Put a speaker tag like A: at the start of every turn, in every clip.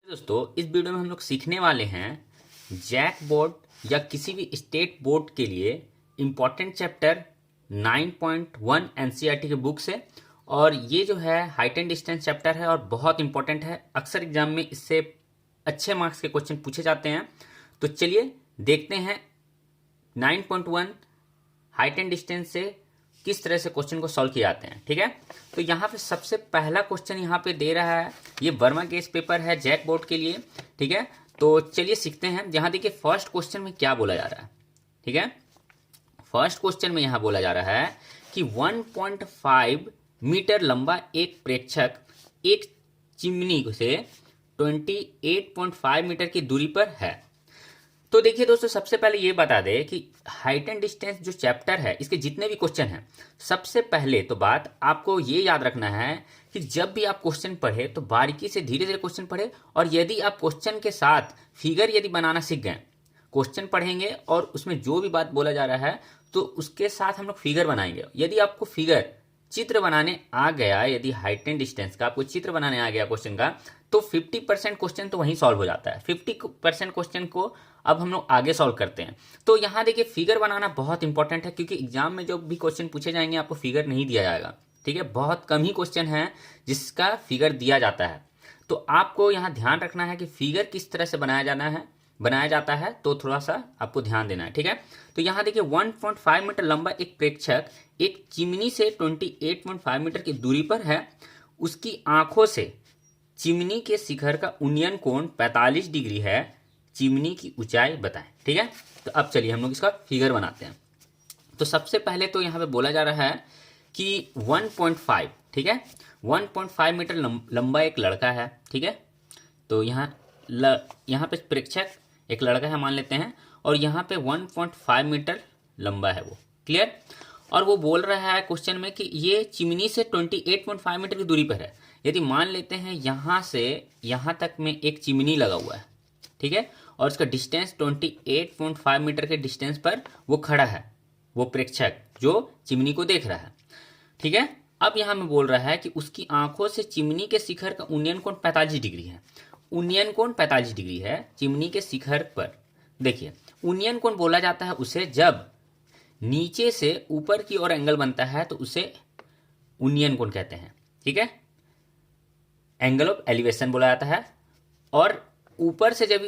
A: दोस्तों, इस वीडियो में हम लोग सीखने वाले हैं जैक बोर्ड या किसी भी स्टेट बोर्ड के लिए इम्पॉर्टेंट चैप्टर 9.1 एनसीईआरटी के बुक से। और ये जो है हाइट एंड डिस्टेंस चैप्टर है और बहुत इंपॉर्टेंट है। अक्सर एग्जाम में इससे अच्छे मार्क्स के क्वेश्चन पूछे जाते हैं। तो चलिए देखते हैं 9.1 हाइट एंड डिस्टेंस से किस तरह से क्वेश्चन को सॉल्व किए जाते हैं। ठीक है, तो यहाँ पे सबसे पहला क्वेश्चन यहाँ पे दे रहा है, ये वर्मा केस पेपर है जैक बोर्ड के लिए। ठीक है, तो चलिए सीखते हैं। यहाँ देखिए फर्स्ट क्वेश्चन में क्या बोला जा रहा है। ठीक है, फर्स्ट क्वेश्चन में यहाँ बोला जा रहा है कि 1.5 मीटर लंबा एक प्रेक्षक एक चिमनी से 28.5 मीटर की दूरी पर है। तो देखिए दोस्तों, सबसे पहले ये बता दें कि हाइट एंड डिस्टेंस जो चैप्टर है इसके जितने भी क्वेश्चन हैं, सबसे पहले तो बात आपको ये याद रखना है कि जब भी आप क्वेश्चन पढ़े तो बारीकी से धीरे धीरे क्वेश्चन पढ़े। और यदि आप क्वेश्चन के साथ फिगर यदि बनाना सीख गए, क्वेश्चन पढ़ेंगे और उसमें जो भी बात बोला जा रहा है तो उसके साथ हम लोग फिगर बनाएंगे। यदि आपको फिगर चित्र बनाने आ गया, यदि हाइट एंड डिस्टेंस का आपको चित्र बनाने आ गया क्वेश्चन का, तो 50% क्वेश्चन तो वहीं सॉल्व हो जाता है। 50% क्वेश्चन को अब हम लोग आगे सॉल्व करते हैं। तो यहाँ देखिए फिगर बनाना बहुत इंपॉर्टेंट है, क्योंकि एग्जाम में जो भी क्वेश्चन पूछे जाएंगे आपको फिगर नहीं दिया जाएगा। ठीक है, बहुत कम ही क्वेश्चन है जिसका फिगर दिया जाता है। तो आपको यहाँ ध्यान रखना है कि फिगर किस तरह से बनाया जाता है, तो थोड़ा सा आपको ध्यान देना है। ठीक है, तो यहाँ देखिए 1.5 मीटर लंबा एक प्रेक्षक एक चिमनी से 28.5 मीटर की दूरी पर है। उसकी आंखों से चिमनी के शिखर का उन्नयन कोण 45 डिग्री है। चिमनी की ऊंचाई बताएं। ठीक है, तो अब चलिए हम लोग इसका फिगर बनाते हैं। तो सबसे पहले तो यहाँ पे बोला जा रहा है कि 1.5, ठीक है, 1.5 मीटर लंबा एक लड़का है। ठीक है, तो यहाँ पे प्रेक्षक एक लड़का है मान लेते हैं, और यहाँ पे 1.5 मीटर लंबा है वो। क्लियर? और वो बोल रहा है क्वेश्चन में कि ये चिमनी से 28.5 मीटर की दूरी पर है। यदि मान लेते हैं यहाँ से यहाँ तक में एक चिमनी लगा हुआ है, ठीक है, और उसका डिस्टेंस 28.5 मीटर के डिस्टेंस पर वो खड़ा है, वो प्रेक्षक जो चिमनी को देख रहा है। ठीक है, अब यहाँ में बोल रहा है कि उसकी आंखों से चिमनी के शिखर का उन्नयन कोण 45 डिग्री है। उन्नयन कोण 45 डिग्री है चिमनी के शिखर पर। देखिए, उन्नयन कोण बोला जाता है उसे जब नीचे से ऊपर की ओर एंगल बनता है तो उसे उन्नयन कोण कहते हैं। ठीक है, एंगल ऑफ एलिवेशन बोला जाता है। और ऊपर से जब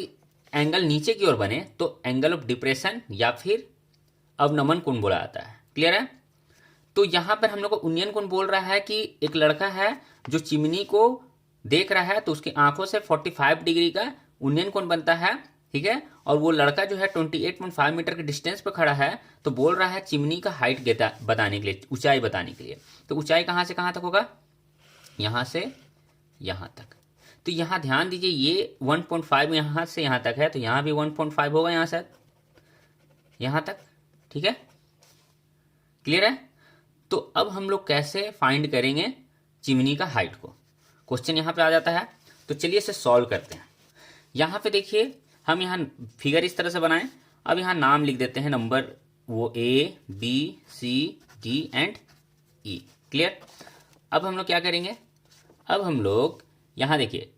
A: एंगल नीचे की ओर बने तो एंगल ऑफ डिप्रेशन या फिर अवनमन कोण बोला जाता है। क्लियर है? तो यहां पर हम लोग को उन्नयन कोण बोल रहा है कि एक लड़का है जो चिमनी को देख रहा है, तो उसकी आंखों से 45 डिग्री का उन्नयन कोण बनता है। ठीक है, और वो लड़का जो है 28.5 मीटर के डिस्टेंस पर खड़ा है, तो बोल रहा है चिमनी का हाइट बताने के लिए, ऊंचाई बताने के लिए। तो ऊंचाई कहां से कहां तक होगा? यहां से यहां तक। तो यहां ध्यान दीजिए, ये 1.5 यहां से यहां तक है, तो यहां भी 1.5 होगा यहां से यहां तक। ठीक है, क्लियर है? तो अब हम लोग कैसे फाइंड करेंगे चिमनी का हाइट को, क्वेश्चन यहां पे आ जाता है। तो चलिए इसे सॉल्व करते हैं। यहां पे देखिए, हम यहां फिगर इस तरह से बनाएं। अब यहां नाम लिख देते हैं, नंबर वो A B C D and E। Clear? अब हम लोग क्या करेंगे, अब हम लोग यहां देखिए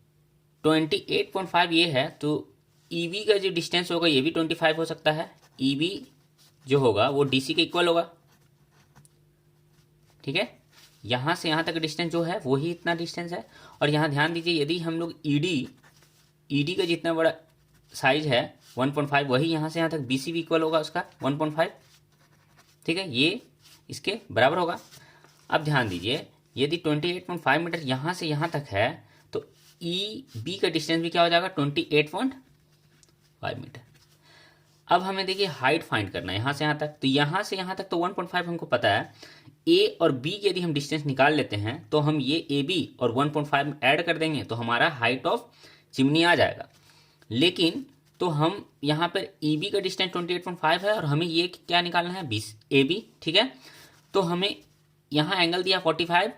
A: 28.5 ये है, तो EB का जो डिस्टेंस होगा ये भी 25 हो सकता है। EB जो होगा वो DC के इक्वल होगा। ठीक है, यहां से यहां तक डिस्टेंस जो है वो ही इतना डिस्टेंस है। और यहां ध्यान दीजिए, यदि हम लोग ED का जितना बड़ा साइज है 1.5, वही यहां से यहां तक BC भी इक्वल होगा उसका 1.5। ठीक है, ये इसके बराबर होगा। अब ध्यान दीजिए, यदि 28.5 मीटर यहां से यहां तक है तो EB का डिस्टेंस भी क्या हो जाएगा? 28.5 मीटर। अब हमें देखिए हाइट फाइंड करना है यहां से यहां तक। तो यहां से यहां तक तो 1.5 हमको पता है। A और B की यदि हम डिस्टेंस निकाल लेते हैं तो हम ये AB और 1.5 ऐड कर देंगे तो हमारा हाइट ऑफ चिमनी आ जाएगा। लेकिन तो हम यहाँ पर EB का डिस्टेंस 28.5 है और हमें ये क्या निकालना है? AB। ठीक है, तो हमें यहाँ एंगल दिया 45,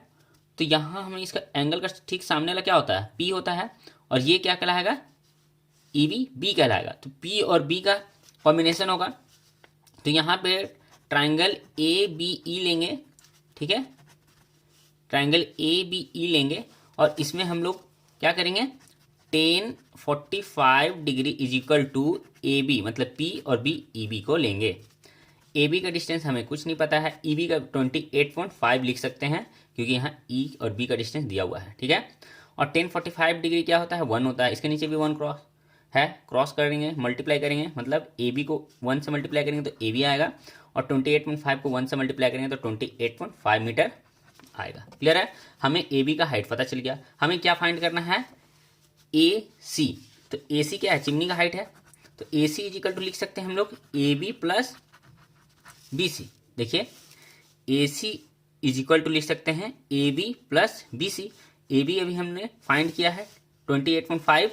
A: तो यहाँ हमें इसका एंगल का ठीक सामने वाला क्या होता है? P होता है। और ये क्या कहलाएगा? B कहलाएगा। तो P और B का कॉम्बिनेशन होगा। तो यहाँ पे ट्राइंगल ABE लेंगे। ठीक है, ट्राइंगल ABE लेंगे और इसमें हम लोग क्या करेंगे? 1045 degree is equal to A B, मतलब पी और बी ई बी को लेंगे। ए बी का डिस्टेंस हमें कुछ नहीं पता है, ई बी का 28.5 लिख सकते हैं क्योंकि यहाँ ई और बी का डिस्टेंस दिया हुआ है, ठीक है। और 1045 डिग्री क्या होता है, 1 होता है, इसके नीचे भी 1 क्रॉस है, क्रॉस करेंगे मल्टीप्लाई करेंगे, मतलब ए बी को 1 से मल्टीप्लाई करेंगे तो ए बी आएगा, और 28.5 को 1 से मल्टीप्लाई करेंगे तो 28.5 मीटर आएगा। क्लियर है, हमें ए बी का हाइट पता चल गया। हमें क्या फाइंड करना है, ए सी। तो ए सी क्या है, चिमनी का हाइट है, तो A C is equal to लिख सकते हैं हम लोग A B plus B C. देखिए A C is equal to लिख सकते हैं A B plus B C. A B अभी हमने फाइंड किया है 28.5,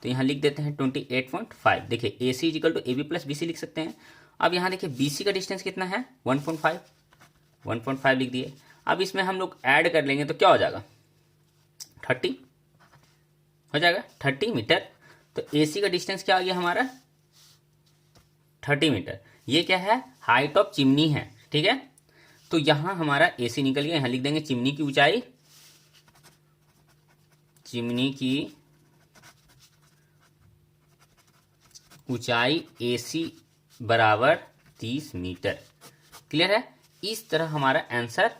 A: तो यहाँ लिख देते हैं 28.5। देखिए A C is equal to A B plus B C लिख सकते हैं। अब यहाँ देखिए बी सी का डिस्टेंस कितना है, 1.5 लिख दिए। अब इसमें हम लोग ऐड कर लेंगे तो क्या हो जाएगा, 30 हो जाएगा, 30 मीटर। तो ए सी का डिस्टेंस क्या आ गया हमारा, 30 मीटर। ये क्या है, हाइट ऑफ चिमनी है, ठीक है। तो यहां हमारा ए सी निकल गया, यहां लिख देंगे चिमनी की ऊंचाई, चिमनी की ऊंचाई ए सी बराबर 30 मीटर। क्लियर है, इस तरह हमारा आंसर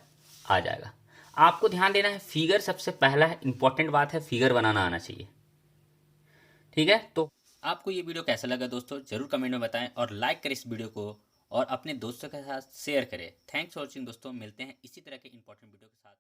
A: आ जाएगा। आपको ध्यान देना है, फिगर सबसे पहला है, इंपॉर्टेंट बात है, फिगर बनाना आना चाहिए, ठीक है। तो आपको ये वीडियो कैसा लगा दोस्तों, जरूर कमेंट में बताएं और लाइक करें इस वीडियो को और अपने दोस्तों के साथ शेयर करें। थैंक्स फॉर वॉचिंग दोस्तों, मिलते हैं इसी तरह के इंपॉर्टेंट वीडियो के साथ।